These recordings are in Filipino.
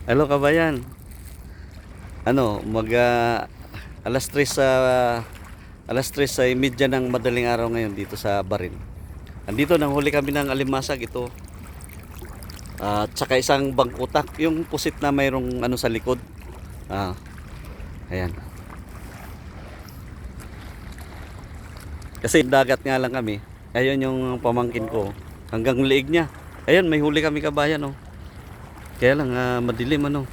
Hello kabayan. Mag alas 3 sa imedya ng madaling araw ngayon dito sa Barin. Andito nanghuli kami ng alimasag ito. At saka isang bangkutak, yung pusit na mayroong sa likod. Ah, ayan. Kasi dagat nga lang kami. Ayun yung pamangkin ko. Hanggang liig niya. Ayun, may huli kami kabayan oh. Kaya lang madilim ano.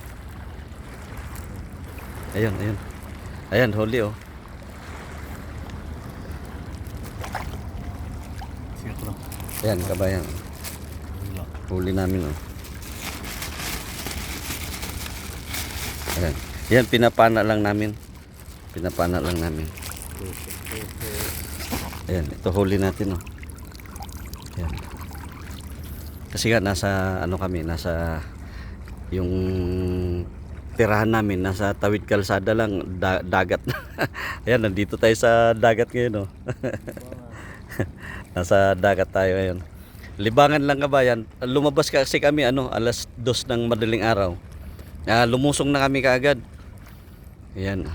Ayun, ayun. Ayan, huli oh. Ayan, kabayan. Huli namin oh. Ayan. Yan, pinapana lang namin. Pinapana lang namin. Ayan, ito huli natin oh. Ayan. Kasi nga nasa kami, nasa yung tirahan namin nasa tawid kalsada lang, dagat. Ayan, nandito tayo sa dagat ngayon oh. Nasa dagat tayo ngayon. Libangan lang kabayan. Lumabas kasi kami alas 2 ng madaling araw. Lumusong na kami kaagad. Ayan.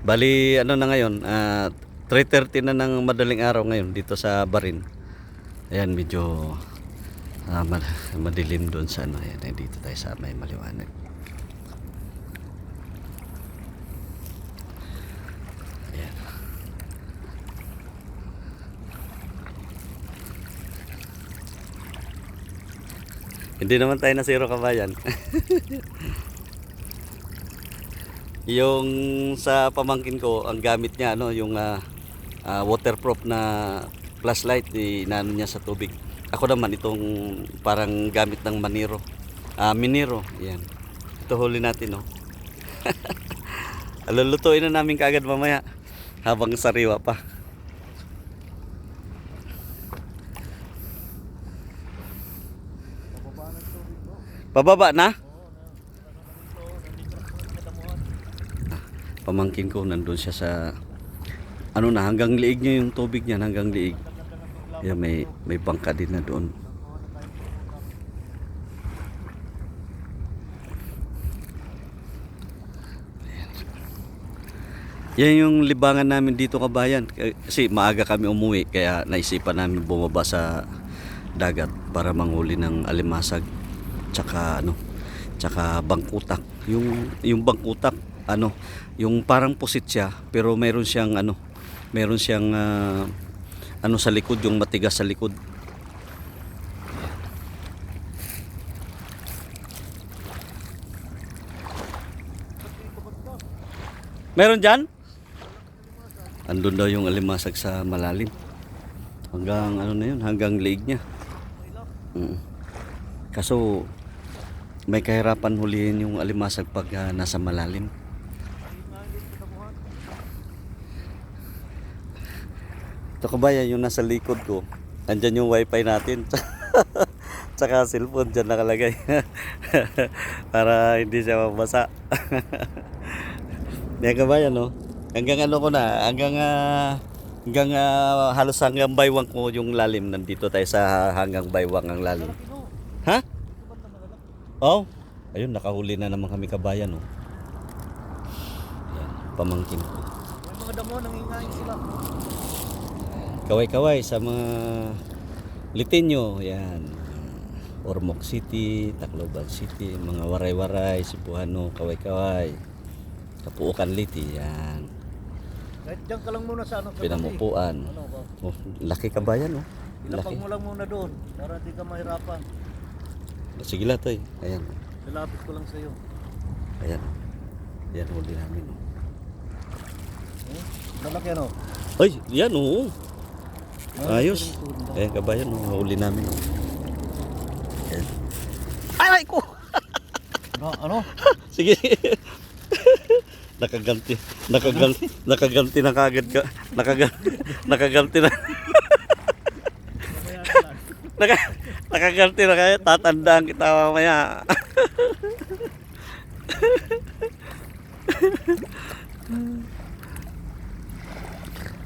Bali na ngayon, 3:30 na ng madaling araw ngayon dito sa Barin. Ayan, medyo madilim doon sa ayan, dito tayo sa may maliwanag. Ayan. Hindi naman tayo na zero kabayan. Yung sa pamangkin ko, ang gamit niya yung waterproof na flashlight, inano niya sa tubig. Ako naman itong parang gamit ng maniro. Miniro, yan. Ito huli natin oh. Lulutuin na namin kaagad mamaya habang sariwa pa. Pababa na? Pamangkin ko nandun siya sa hanggang liig niya yung tubig niya, hanggang liig. Yan, may bangka din na doon. Yan yung libangan namin dito kabayan. Kasi maaga kami umuwi, kaya naisipan namin bumaba sa dagat para manghuli ng alimasag. Tsaka bangkutak. Yung bangkutak, yung parang pusit siya, pero meron siyang sa likod, yung matigas sa likod. Meron dyan? Andun daw yung alimasag sa malalim. Hanggang na yun, hanggang liig niya. Kaso may kahirapan hulihin yung alimasag pag nasa malalim. Ito kabayan, yung nasa likod ko, andyan yung wifi natin. Tsaka cellphone dyan nakalagay. Para hindi siya mabasa. Yan kabayan no. Hanggang halos hanggang baywang ko yung lalim. Nandito tayo sa hanggang baywang ang lalim. Ha? Oh, ayun, nakahuli na naman kami kabayan oh. Yan, pamangkin ko. May mga damo nangingain sila. Kaway-kaway sa mga Litinyo, yan. Ormoc City, Tacloban City, mga waray-waray, Cebuano, kaway-kaway. Kapuukan Liti, yan. Kahit dyan ka lang muna sa Pinamupuan. Oh, laki kabayan oh. Ilapag mo lang muna doon para di ka mahirapan. Sige lang toy. Ayan. Lalapit ko lang sa iyo. Ayan. Yan huli namin oh. Lalaki ano? Ay, yan oh. Ayos. Ayan kabayan oh, huli namin oh. Ayan. Ay ko. Ano? Sige. Nakaganti na kagad ka. Nakaganti na. Nakaganti na kaya, tatandaan kita mamaya.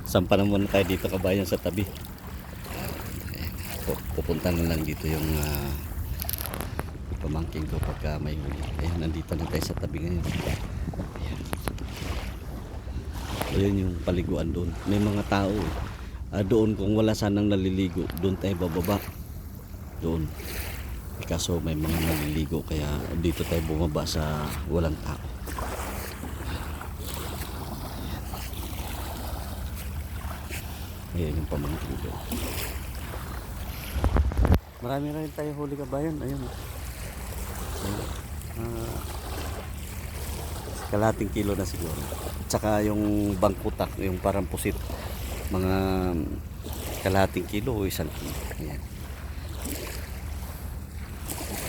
Sampa na muna tayo dito kabayan sa tabi. Pupunta na lang dito yung pamangkin ko pagka may huli. Ayan, nandito na tayo sa tabi ngayon. Ayan. Ayan yung paliguan doon. May mga tao eh. Doon kung wala sanang naliligo, doon tayo bababa. Doon. Kaso may mga naliligo kaya dito tayo bumaba sa walang tao. Ayan yung pamangkin ko. Marami rin tayo huli kabayan. Ayun. Kalahating kilo na siguro. At saka yung bangkutak, yung parang pusit. Mga kalahating kilo o 1 kilo. Ayan.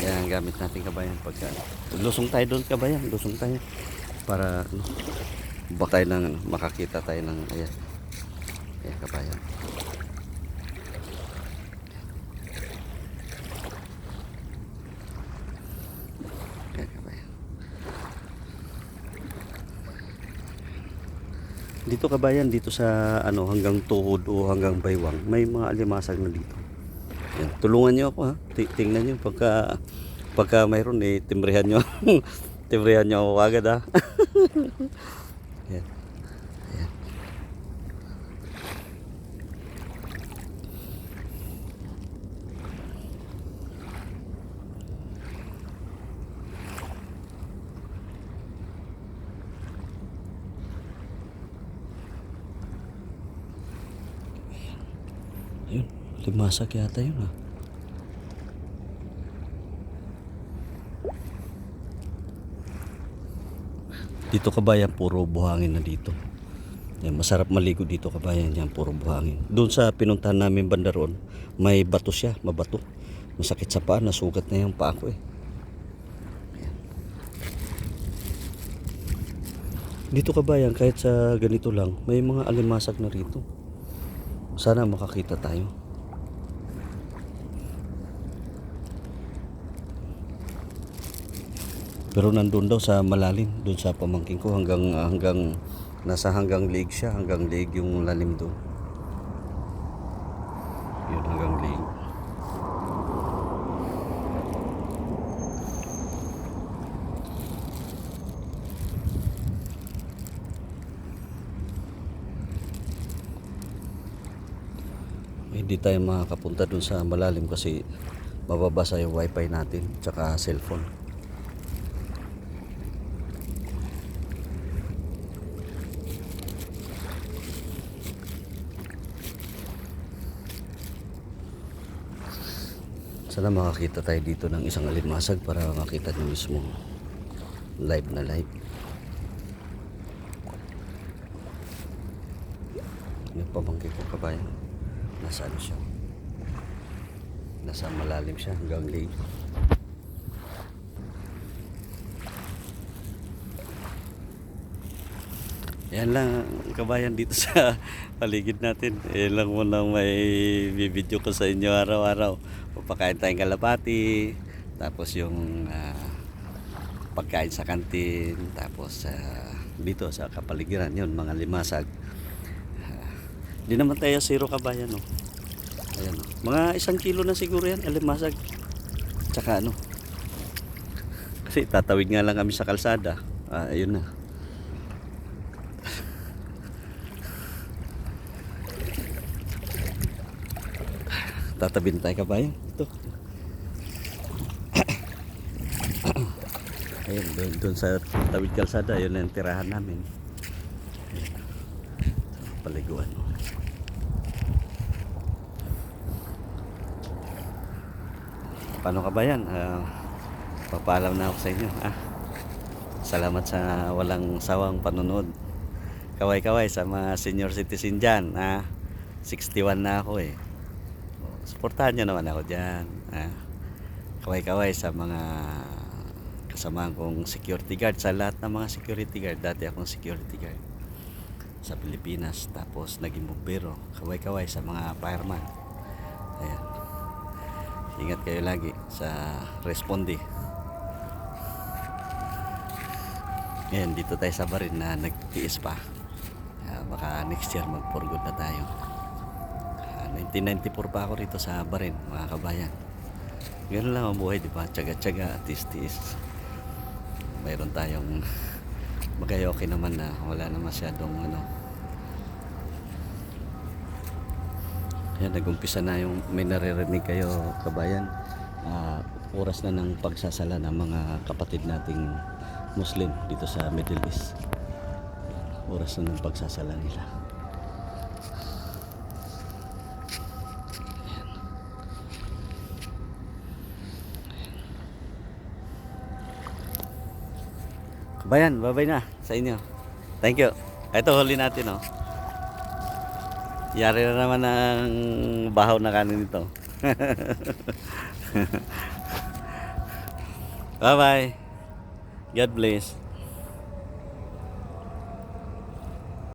Ayan, gamit natin kabayan pagka lusong tayo doon kabayan. Lusong tayo. Para baka tayo ng makakita tayo ng ayan. Ayan kabayan. Ayan kabayan. Dito kabayan, dito sa ano hanggang tuhod o hanggang baywang, may mga alimasag na dito. Ayan, tulungan niyo ako ha. Tingnan niyo pagka mayroon eh timbrihan niyo. Timbrihan niyo ako agad ha. Ayan. Ayan. Ayun, limasag yata yun ha. Dito kabayan, puro buhangin na dito. Yan, masarap maligo dito kabayan, yan puro buhangin. Doon sa pinuntahan namin banda roon, may bato siya, mabato. Masakit sa paa, nasugat na yung paa ko eh. Ayan. Dito kabayan, kahit sa ganito lang, may mga alimasag na rito. Sana makakita tayo. Pero nandun daw sa malalim, doon sa pamangkin ko hanggang nasa hanggang leg siya, hanggang leg yung lalim doon. Yun hanggang leg. Hindi tayo makakapunta doon sa malalim kasi mababasa yung wifi natin tsaka cellphone. Sana makakita tayo dito ng isang alimasag para makita nyo mismo live na live. Yung pamangkin ko kabayan, nasa ano siya, nasa malalim siya hanggang leg. Yan lang kabayan dito sa paligid natin. Yan lang muna may bibidyo ko sa inyo araw-araw. Papakain tayong kalapati, tapos yung pagkain sa kantin, tapos dito sa kapaligiran yun, mga limasag. Di naman tayo zero kabayan no. Ayan, no. Mga 1 kilo na siguro yan, alimasag. Tsaka ano, kasi tatawid nga lang kami sa kalsada. Ayun na. Tatabin tayo kabayan. Ito. Ayun, doon sa tawid kalsada, yun ang tirahan namin. Ayun. Paliguan. Paano kabayan? Papaalam na ako sa inyo. Salamat sa walang sawang panonood. Kaway-kaway sa mga senior citizen dyan. 61 na ako eh. Suportahan nyo naman ako dyan. Kaway-kaway sa mga kasamahan kong security guard, sa lahat ng mga security guard. Dati akong security guard sa Pilipinas, tapos naging bumbero. Kaway-kaway sa mga fireman. Ayan. Ingat kayo lagi sa responde. Ngayon dito tayo sa Barin na nagtiis pa. Baka next year mag for good na tayo. 1994 pa ako rito sa Barin mga kabayan. Ganun lang ang buhay, di ba? Tsaga-tsaga, tiis-tiis. Mayroon tayong bagay, okay naman na wala na masyadong ano. Yan, nag-umpisa na yung may naririnig kayo, kabayan. Oras na ng pagsasala ng mga kapatid nating Muslim dito sa Middle East. Oras na ng pagsasala nila. Kabayan, bye-bye na sa inyo. Thank you. Ito, huli natin, oh. Yari na naman ang bahaw na kanin nito. Bye-bye. God bless.